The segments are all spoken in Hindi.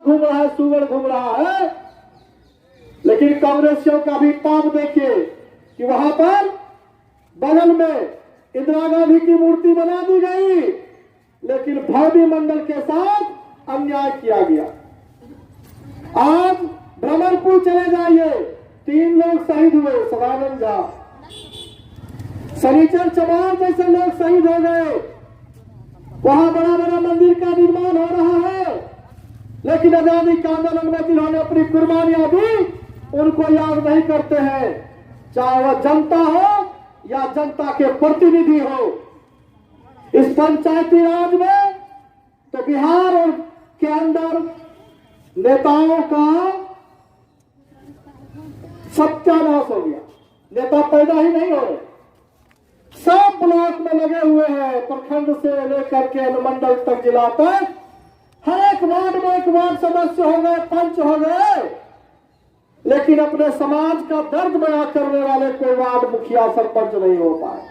घूम रहा है, सुअर घूम रहा है। लेकिन कांग्रेसियों का भी पाप देखिए कि वहां पर बगल में इंदिरा गांधी की मूर्ति बना दी गई, लेकिन भव्य मंडल के साथ अन्याय किया गया। आज भ्रमरपुर चले जाइए, 3 लोग शहीद हुए, सदानंद झा, शनिचर चमार जैसे लोग शहीद हो गए। वहां बड़ा बड़ा मंदिर का निर्माण हो रहा है, लेकिन आजादी के आंदोलन में जिन्होंने अपनी कुर्बानियां दी उनको याद नहीं करते हैं, चाहे वह जनता हो या जनता के प्रतिनिधि हो। इस पंचायती राज में तो बिहार और के अंदर नेताओं का सत्यानाश हो गया, नेता पैदा ही नहीं हो रहे। सब ब्लॉक में लगे हुए हैं, प्रखंड से लेकर के अनुमंडल तक, जिला तक, हर एक वार्ड में एक वार्ड सदस्य हो गए, पंच हो गए, लेकिन अपने समाज का दर्द बयां करने वाले कोई वार्ड मुखिया सरपंच नहीं हो पाए।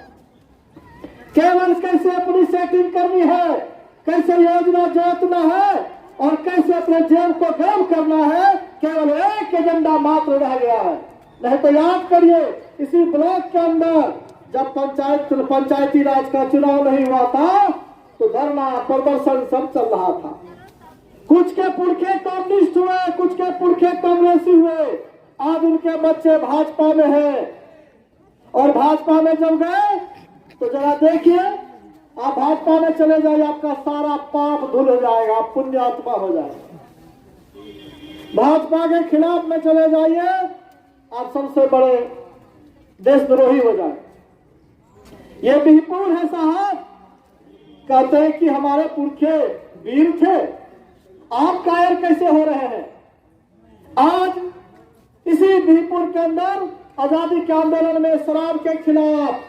केवल कैसे अपनी सेटिंग करनी है, कैसे योजना जोतना है और कैसे अपने जेब को गर्म करना है, केवल एक एजेंडा मात्र रह गया है। नहीं तो याद करिए, इसी ब्लॉक के अंदर जब पंचायती राज का चुनाव नहीं हुआ था तो धरना प्रदर्शन सब चल रहा था। कुछ के पुरखे कम्युनिस्ट हुए, कुछ के पुरखे कांग्रेसी हुए। आज उनके बच्चे भाजपा में हैं और भाजपा में जब गए तो जरा देखिए, आप भाजपा में चले जाइए, आपका सारा पाप धुल हो जाएगा, आप पुण्यात्मा हो जाएगा। भाजपा के खिलाफ में चले जाइए, आप सबसे बड़े देशद्रोही हो जाए। ये बिहपुर है साहब, कहते हैं कि हमारे पुरखे वीर थे, आप कायर कैसे हो रहे हैं? आज इसी बिहपुर के अंदर आजादी के आंदोलन में शराब के खिलाफ,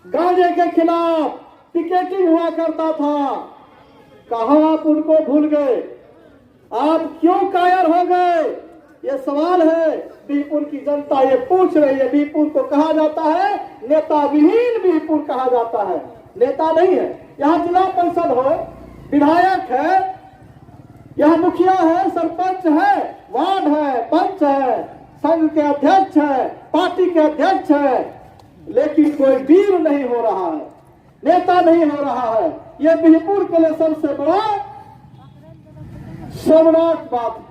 गांजे के खिलाफ पिकेटिंग हुआ करता था। कहां आप उनको भूल गए? आप क्यों कायर हो गए? ये सवाल है, बिहपुर की जनता ये पूछ रही है। बिहपुर को कहा जाता है नेता विहीन बिहपुर कहा जाता है, नेता नहीं है। यहाँ जिला परिषद हो, विधायक है, यहाँ मुखिया है, सरपंच है, वार्ड है, पंच है, संघ के अध्यक्ष है, पार्टी के अध्यक्ष है, लेकिन कोई वीर नहीं हो रहा है, नेता नहीं हो रहा है। यह बिहपुर के लिए सबसे बड़ा शर्मनाक बात।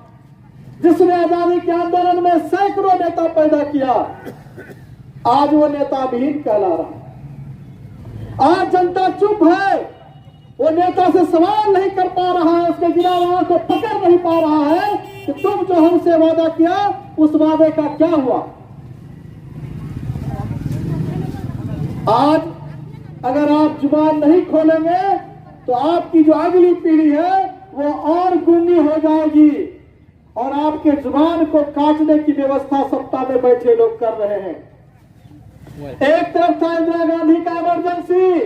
जिसने आजादी के आंदोलन में सैकड़ों नेता पैदा किया, आज वो नेता विहीन कहला रहा है। आज जनता चुप है, वो नेता से सवाल नहीं कर पा रहा है, उसके गिरावां को पकड़ नहीं पा रहा है कि तुम जो हमसे वादा किया उस वादे का क्या हुआ। आज अगर आप जुबान नहीं खोलेंगे तो आपकी जो अगली पीढ़ी है वो और गूंगी हो जाएगी और आपके जुबान को काटने की व्यवस्था सत्ता में बैठे लोग कर रहे हैं। एक तरफ था इंदिरा गांधी का इमरजेंसी,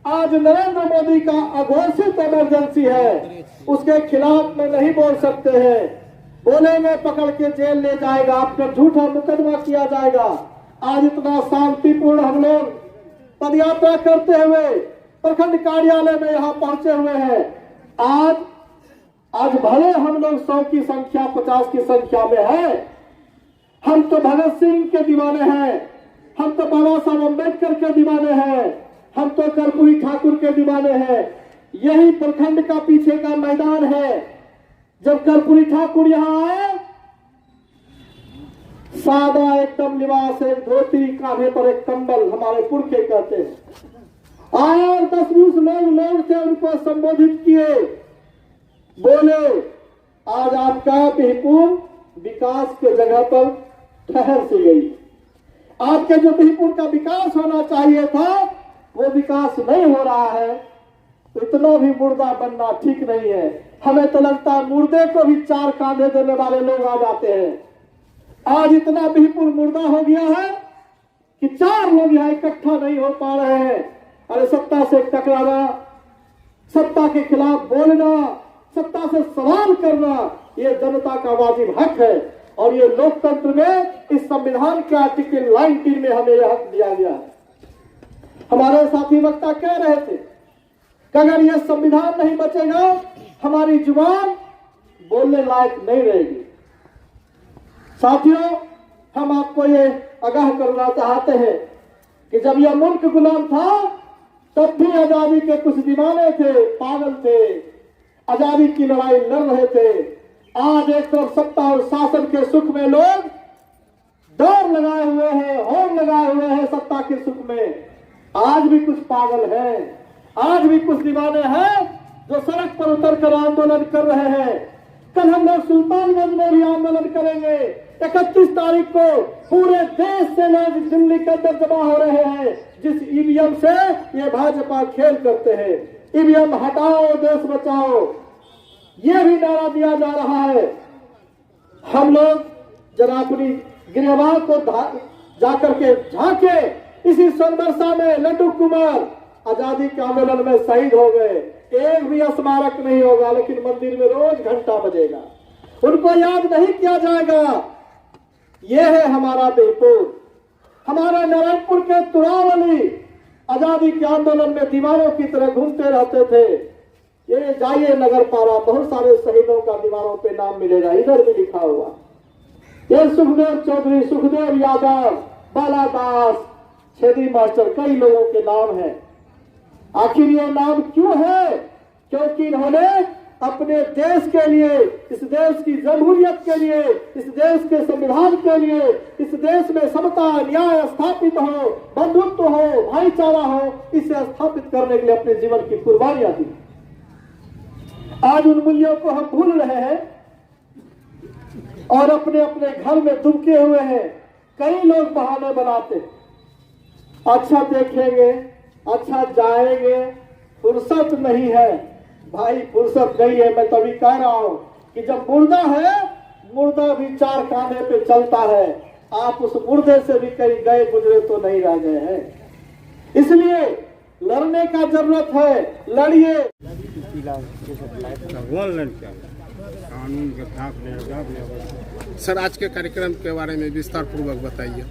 आज नरेंद्र मोदी का अघोषित इमरजेंसी है, उसके खिलाफ में नहीं बोल सकते हैं। बोलेंगे पकड़ के जेल ले जाएगा, आप पर झूठा मुकदमा किया जाएगा। आज इतना शांतिपूर्ण हम लोग पदयात्रा करते हुए प्रखंड कार्यालय में यहाँ पहुंचे हुए हैं। आज भले हम लोग 100 की संख्या 50 की संख्या में है, हम तो भगत सिंह के दीवाने हैं, हम तो बाबा साहब अम्बेडकर के दीवाने हैं, हम तो कर्पूरी ठाकुर के दीवाने हैं। यही प्रखंड का पीछे का मैदान है। जब कर्पूरी ठाकुर यहाँ आए, सादा एकदम लिबास, एक धोती, कांधे पर एक कंबल, हमारे पुरखे कहते हैं। आए और 10-20 लोग थे, उनको संबोधित किए, बोले आज आपका बिहपुर विकास के जगह पर ठहर सी गई। आपके जो बिहपुर का विकास होना चाहिए था वो विकास नहीं हो रहा है, तो इतना भी मुर्दा बनना ठीक नहीं है। हमें तो लगता है मुर्दे को भी 4 कांधे देने वाले लोग आ जाते हैं। आज इतना बिहपुर मुर्दा हो गया है कि 4 लोग यहाँ इकट्ठा नहीं हो पा रहे हैं। अरे सत्ता से टकराना, सत्ता के खिलाफ बोलना, सत्ता से सवाल करना, ये जनता का वाजिब हक है और ये लोकतंत्र में इस संविधान के आर्टिकल 19 में हमें यह हक दिया गया है। हमारे साथी वक्ता कह रहे थे कि अगर यह संविधान नहीं बचेगा, हमारी जुबान बोलने लायक नहीं रहेगी। साथियों, हम आपको ये आगाह करना चाहते हैं कि जब यह मुल्क गुलाम था तब भी आजादी के कुछ दीवाने थे, पागल थे, आजादी की लड़ाई लड़ रहे थे। आज एक तरफ सत्ता और शासन के सुख में लोग दौड़ लगाए हुए हैं, होड़ लगाए हुए हैं सत्ता के सुख में। आज भी कुछ पागल हैं, आज भी कुछ दीवाने हैं जो सड़क पर उतरकर आंदोलन कर रहे हैं। कल हम लोग सुल्तानगंज में भी आंदोलन करेंगे। 31 तारीख को पूरे देश से लोग दिल्ली के अंदर जमा हो रहे हैं। जिस ईवीएम से ये भाजपा खेल करते हैं, ईवीएम हटाओ देश बचाओ, ये भी नारा दिया जा रहा है। हम लोग जरा अपनी गिरफ्तार को जाकर के झांके। इसी संदर्शा में लड्डू कुमार आजादी के आंदोलन में शहीद हो गए। एक भी स्मारक नहीं होगा, लेकिन मंदिर में रोज घंटा बजेगा, उनको याद नहीं किया जाएगा। यह है हमारा बिहपुर। हमारा नारायणपुर के तुरावली आजादी के आंदोलन में दीवारों की तरह घूमते रहते थे। ये जाइए नगर पारा, बहुत सारे शहीदों का दीवारों पे नाम मिलेगा, इधर भी लिखा हुआ। ये सुखदेव चौधरी, सुखदेव यादव, बालादास, छेदी मास्टर, कई लोगों के नाम हैं। आखिर ये नाम क्यों है? क्योंकि इन्होंने अपने देश के लिए, इस देश की जमहूरियत के लिए, इस देश के संविधान के लिए, इस देश में समता न्याय स्थापित हो, बंधुत्व हो, भाईचारा हो, इसे स्थापित करने के लिए अपने जीवन की कुर्बानियां दी। आज उन मूल्यों को हम भूल रहे हैं और अपने अपने घर में दुबके हुए हैं। कई लोग बहाने बनाते, अच्छा देखेंगे, अच्छा जाएंगे, फुर्सत नहीं है। भाई फुर्सत नहीं है। मैं तभी कह रहा हूं कि जब मुर्दा है, मुर्दा भी चार कांधे पे चलता है। आप उस मुर्दे से भी कहीं गए गुजरे तो नहीं रह गए हैं। इसलिए लड़ने का जरूरत है, लड़िए। सर, आज के कार्यक्रम के बारे में विस्तार पूर्वक बताइए।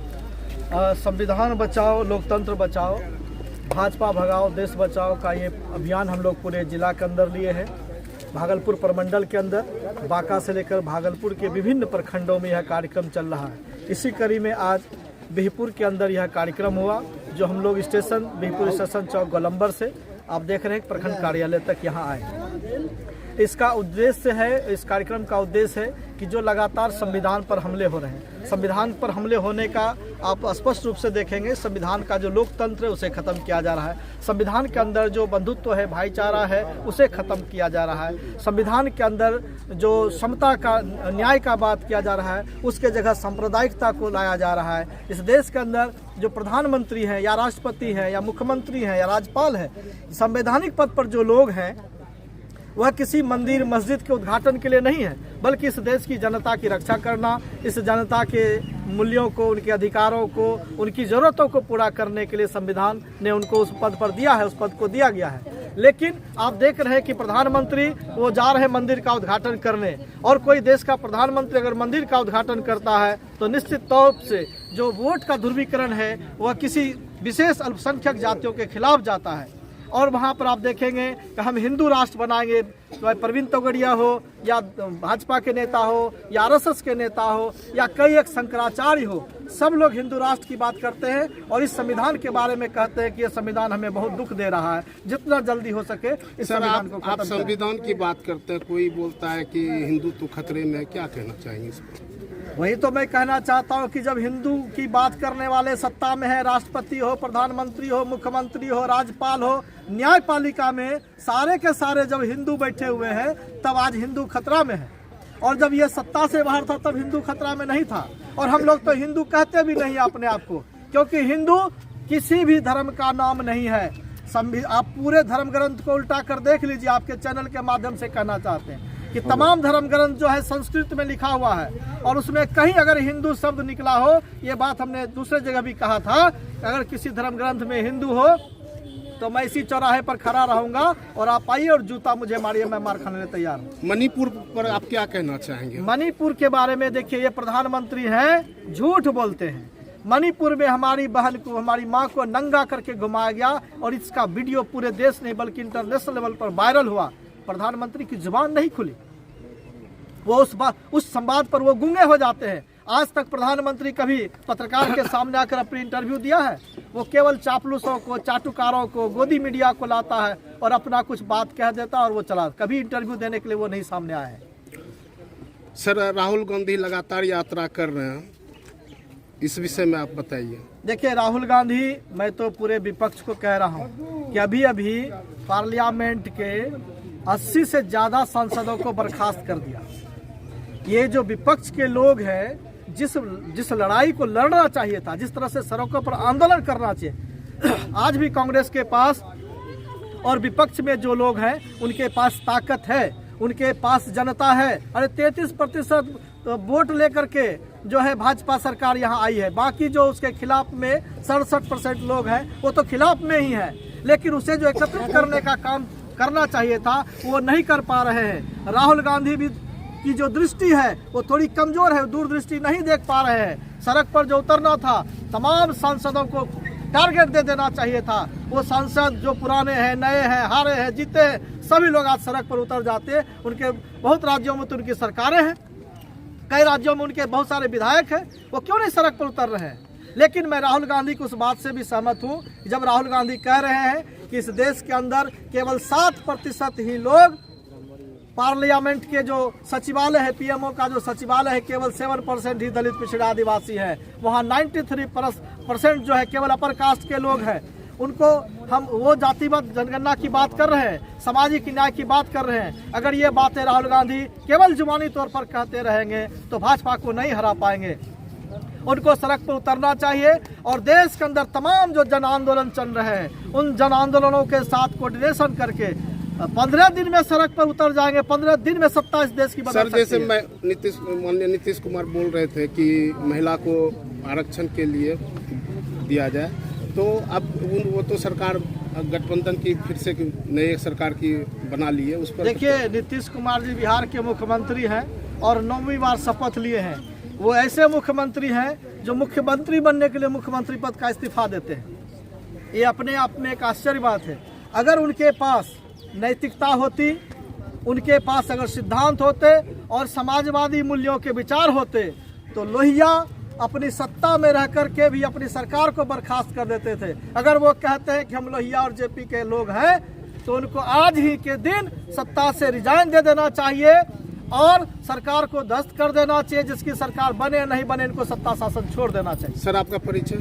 संविधान बचाओ, लोकतंत्र बचाओ, भाजपा भगाओ, देश बचाओ का ये अभियान हम लोग पूरे जिला के अंदर लिए हैं। भागलपुर प्रमंडल के अंदर बांका से लेकर भागलपुर के विभिन्न प्रखंडों में यह कार्यक्रम चल रहा है। इसी कड़ी में आज बिहपुर के अंदर यह कार्यक्रम हुआ, जो हम लोग स्टेशन बिहपुर स्टेशन चौक गोलंबर से आप देख रहे हैं प्रखंड कार्यालय तक यहाँ आए। इसका उद्देश्य है, इस कार्यक्रम का उद्देश्य है कि जो लगातार संविधान पर हमले हो रहे हैं, संविधान पर हमले होने का आप स्पष्ट रूप से देखेंगे। संविधान का जो लोकतंत्र है उसे खत्म किया जा रहा है। संविधान के अंदर जो बंधुत्व है, भाईचारा है, उसे खत्म किया जा रहा है। संविधान के अंदर जो समता का, न्याय का बात किया जा रहा है, उसके जगह सांप्रदायिकता को लाया जा रहा है। इस देश के अंदर जो प्रधानमंत्री हैं या राष्ट्रपति हैं या मुख्यमंत्री हैं या राज्यपाल हैं, संवैधानिक पद पर जो लोग हैं, वह किसी मंदिर मस्जिद के उद्घाटन के लिए नहीं है, बल्कि इस देश की जनता की रक्षा करना, इस जनता के मूल्यों को, उनके अधिकारों को, उनकी ज़रूरतों को पूरा करने के लिए संविधान ने उनको उस पद पर दिया है, उस पद को दिया गया है। लेकिन आप देख रहे हैं कि प्रधानमंत्री वो जा रहे हैं मंदिर का उद्घाटन करने, और कोई देश का प्रधानमंत्री अगर मंदिर का उद्घाटन करता है तो निश्चित तौर से जो वोट का ध्रुवीकरण है वह किसी विशेष अल्पसंख्यक जातियों के खिलाफ जाता है। और वहाँ पर आप देखेंगे कि हम हिंदू राष्ट्र बनाएंगे, चाहे प्रवीण तोगड़िया हो या भाजपा के नेता हो या आरएसएस के नेता हो या कई एक शंकराचार्य हो, सब लोग हिंदू राष्ट्र की बात करते हैं और इस संविधान के बारे में कहते हैं कि ये संविधान हमें बहुत दुख दे रहा है, जितना जल्दी हो सके इस संविधान को खत्म करें। आप संविधान की बात करते हैं, कोई बोलता है कि हिंदुत्व खतरे में, क्या कहना चाहेंगे इस पर? वही तो मैं कहना चाहता हूँ कि जब हिंदू की बात करने वाले सत्ता में है, राष्ट्रपति हो, प्रधानमंत्री हो, मुख्यमंत्री हो, राज्यपाल हो, न्यायपालिका में सारे के सारे जब हिंदू बैठे हुए हैं, तब आज हिंदू खतरा में है। और जब ये सत्ता से बाहर था तब हिंदू खतरा में नहीं था। और हम लोग तो हिंदू कहते भी नहीं अपने आप को, क्योंकि हिंदू किसी भी धर्म का नाम नहीं है। आप पूरे धर्म ग्रंथ को उल्टा कर देख लीजिए, आपके चैनल के माध्यम से कहना चाहते हैं कि तमाम धर्म ग्रंथ जो है संस्कृत में लिखा हुआ है, और उसमें कहीं अगर हिंदू शब्द निकला हो, ये बात हमने दूसरे जगह भी कहा था, अगर किसी धर्म ग्रंथ में हिंदू हो तो मैं इसी चौराहे पर खड़ा रहूंगा और आप आइए और जूता मुझे मारिए, मैं मार खाने तैयार हूँ। मणिपुर पर आप क्या कहना चाहेंगे? मणिपुर के बारे में देखिए, ये प्रधानमंत्री हैं, झूठ बोलते हैं। मणिपुर में हमारी बहन को, हमारी माँ को नंगा करके घुमाया गया और इसका वीडियो पूरे देश नहीं बल्कि इंटरनेशनल लेवल पर वायरल हुआ। प्रधानमंत्री की जुबान नहीं खुली। वो उस संवाद पर वो गूंगे हो जाते हैं। आज तक प्रधानमंत्री कभी पत्रकार के सामने आकर अपनी इंटरव्यू दिया है? वो केवल चापलूसों को, चाटुकारों को, गोदी मीडिया को लाता है और अपना कुछ बात कह देता है और वो चला। कभी इंटरव्यू देने के लिए वो नहीं सामने आया है। सर, राहुल गांधी लगातार यात्रा कर रहे हैं, इस विषय में आप बताइए। देखिए, राहुल गांधी, मैं तो पूरे विपक्ष को कह रहा हूँ कि अभी अभी पार्लियामेंट के 80 से ज़्यादा सांसदों को बर्खास्त कर दिया। ये जो विपक्ष के लोग हैं, जिस लड़ाई को लड़ना चाहिए था, जिस तरह से सड़कों पर आंदोलन करना चाहिए, आज भी कांग्रेस के पास और विपक्ष में जो लोग हैं उनके पास ताकत है, उनके पास जनता है। अरे 33% वोट लेकर के जो है भाजपा सरकार यहाँ आई है। बाकी जो उसके खिलाफ में 67% लोग हैं वो तो खिलाफ में ही है, लेकिन उसे जो एकत्रित करने का काम करना चाहिए था वो नहीं कर पा रहे हैं। राहुल गांधी भी की जो दृष्टि है वो थोड़ी कमजोर है, दूरदृष्टि नहीं देख पा रहे हैं। सड़क पर जो उतरना था, तमाम सांसदों को टारगेट दे देना चाहिए था। वो सांसद जो पुराने हैं, नए हैं, हारे हैं, जीते हैं, सभी लोग आज सड़क पर उतर जाते हैं। उनके बहुत राज्यों में तो उनकी सरकारें हैं, कई राज्यों में उनके बहुत सारे विधायक हैं, वो क्यों नहीं सड़क पर उतर रहे हैं? लेकिन मैं राहुल गांधी की उस बात से भी सहमत हूँ जब राहुल गांधी कह रहे हैं कि इस देश के अंदर केवल 7% ही लोग, पार्लियामेंट के जो सचिवालय है, पीएमओ का जो सचिवालय है, केवल 7% ही दलित पिछड़ा आदिवासी है। वहाँ 93% जो है केवल अपर कास्ट के लोग हैं। उनको हम वो जातिगत जनगणना की बात कर रहे हैं, सामाजिक न्याय की बात कर रहे हैं। अगर ये बातें राहुल गांधी केवल जुबानी तौर पर कहते रहेंगे तो भाजपा को नहीं हरा पाएंगे। उनको सड़क पर उतरना चाहिए और देश के अंदर तमाम जो जन आंदोलन चल रहे हैं उन जन आंदोलनों के साथ कोऑर्डिनेशन करके 15 दिन में सड़क पर उतर जाएंगे। 15 दिन में सत्ता इस देश की बदल सकती है। सर, जैसे माननीय नीतीश कुमार बोल रहे थे कि महिला को आरक्षण के लिए दिया जाए, तो अब वो तो सरकार गठबंधन की फिर से नई सरकार की बना ली है, उस पर देखिए, नीतीश कुमार जी बिहार के मुख्यमंत्री हैं और 9वीं बार शपथ लिए हैं। वो ऐसे मुख्यमंत्री हैं जो मुख्यमंत्री बनने के लिए मुख्यमंत्री पद का इस्तीफा देते हैं। ये अपने आप में एक आश्चर्य बात है। अगर उनके पास नैतिकता होती, उनके पास अगर सिद्धांत होते और समाजवादी मूल्यों के विचार होते तो लोहिया अपनी सत्ता में रह कर के भी अपनी सरकार को बर्खास्त कर देते थे। अगर वो कहते हैं कि हम लोहिया और जेपी के लोग हैं तो उनको आज ही के दिन सत्ता से रिजाइन दे देना चाहिए और सरकार को ध्वस्त कर देना चाहिए। जिसकी सरकार बने नहीं बने, इनको सत्ता शासन छोड़ देना चाहिए। सर, आपका परिचय?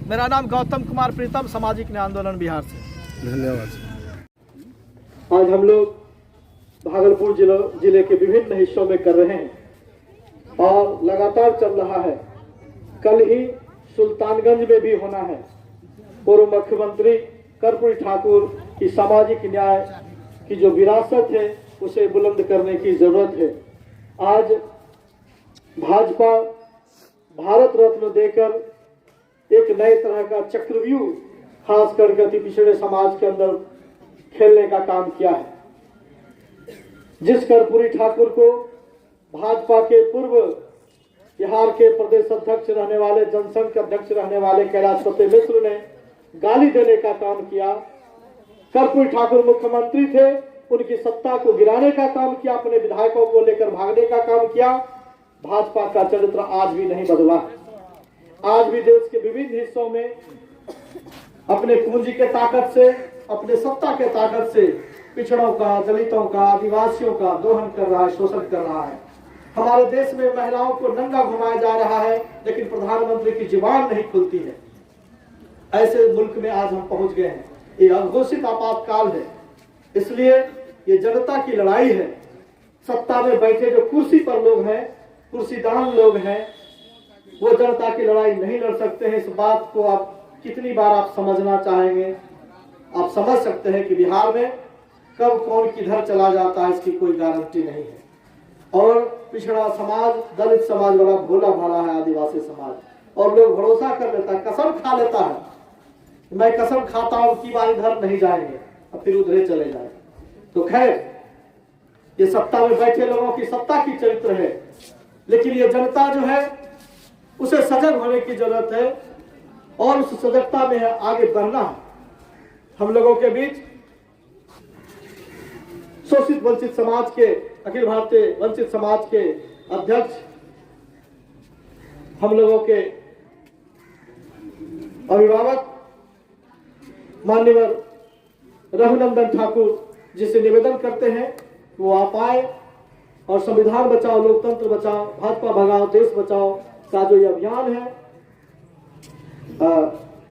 मेरा नाम गौतम कुमार प्रीतम, सामाजिक न्याय आंदोलन बिहार से। धन्यवाद। आज हम लोग भागलपुर जिले के विभिन्न हिस्सों में कर रहे हैं और लगातार चल रहा है। कल ही सुल्तानगंज में भी होना है। पूर्व मुख्यमंत्री कर्पूरी ठाकुर की सामाजिक न्याय की जो विरासत है उसे बुलंद करने की जरूरत है। आज भाजपा भारत रत्न देकर एक नए तरह का चक्रव्यूह खास करके अति पिछड़े समाज के अंदर खेलने का काम किया है। जिस कर्पूरी ठाकुर को भाजपा के पूर्व बिहार के प्रदेश अध्यक्ष रहने वाले, जनसंघ के अध्यक्ष रहने वाले कैलाशपति मिश्र ने गाली देने का काम किया। कर्पूरी ठाकुर मुख्यमंत्री थे, उनकी सत्ता को गिराने का काम किया, अपने विधायकों को लेकर भागने का काम किया। भाजपा का चरित्र आज भी नहीं बदला। आज भी देश के विभिन्न हिस्सों में अपने पूंजी के ताकत से, अपने सत्ता के ताकत से पिछड़ों का, दलितों का, आदिवासियों का दोहन कर रहा है, शोषण कर रहा है। हमारे देश में महिलाओं को नंगा घुमाया जा रहा है, लेकिन प्रधानमंत्री की जुबान नहीं खुलती है। ऐसे मुल्क में आज हम पहुंच गए हैं। ये अघोषित आपातकाल है, इसलिए ये जनता की लड़ाई है। सत्ता में बैठे जो कुर्सी पर लोग हैं, कुर्सीदान लोग हैं, वो जनता की लड़ाई नहीं लड़ सकते हैं। इस बात को आप कितनी बार आप समझना चाहेंगे? आप समझ सकते हैं कि बिहार में कब कौन किधर चला जाता है, इसकी कोई गारंटी नहीं है। और पिछड़ा समाज, दलित समाज बड़ा भोला भाला है, आदिवासी समाज, और लोग भरोसा कर लेता है, कसम खा लेता है, मैं कसम खाता हूं कि बार इधर नहीं जाएंगे और फिर उधर चले जाएंगे। तो खैर, ये सत्ता में बैठे लोगों की सत्ता की चरित्र है, लेकिन ये जनता जो है उसे सजग होने की जरूरत है और उस सजगता में आगे बढ़ना है। हम लोगों के बीच शोषित वंचित समाज के अखिल भारतीय वंचित समाज के अध्यक्ष, हम लोगों के अभिभावक माननीय रघुनंदन ठाकुर जी से निवेदन करते हैं कि वो आप आए और संविधान बचाओ, लोकतंत्र बचाओ, भाजपा भगाओ, देश बचाओ का जो ये अभियान है